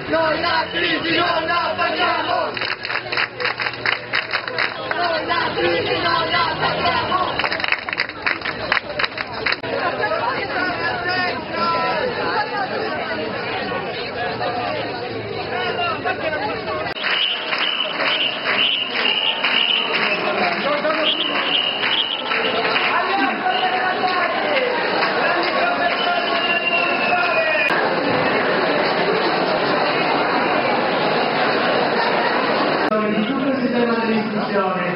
Noi la crisi non la paghiamo! Noi la crisi non la paghiamo! Di tutto il sistema dell'istruzione,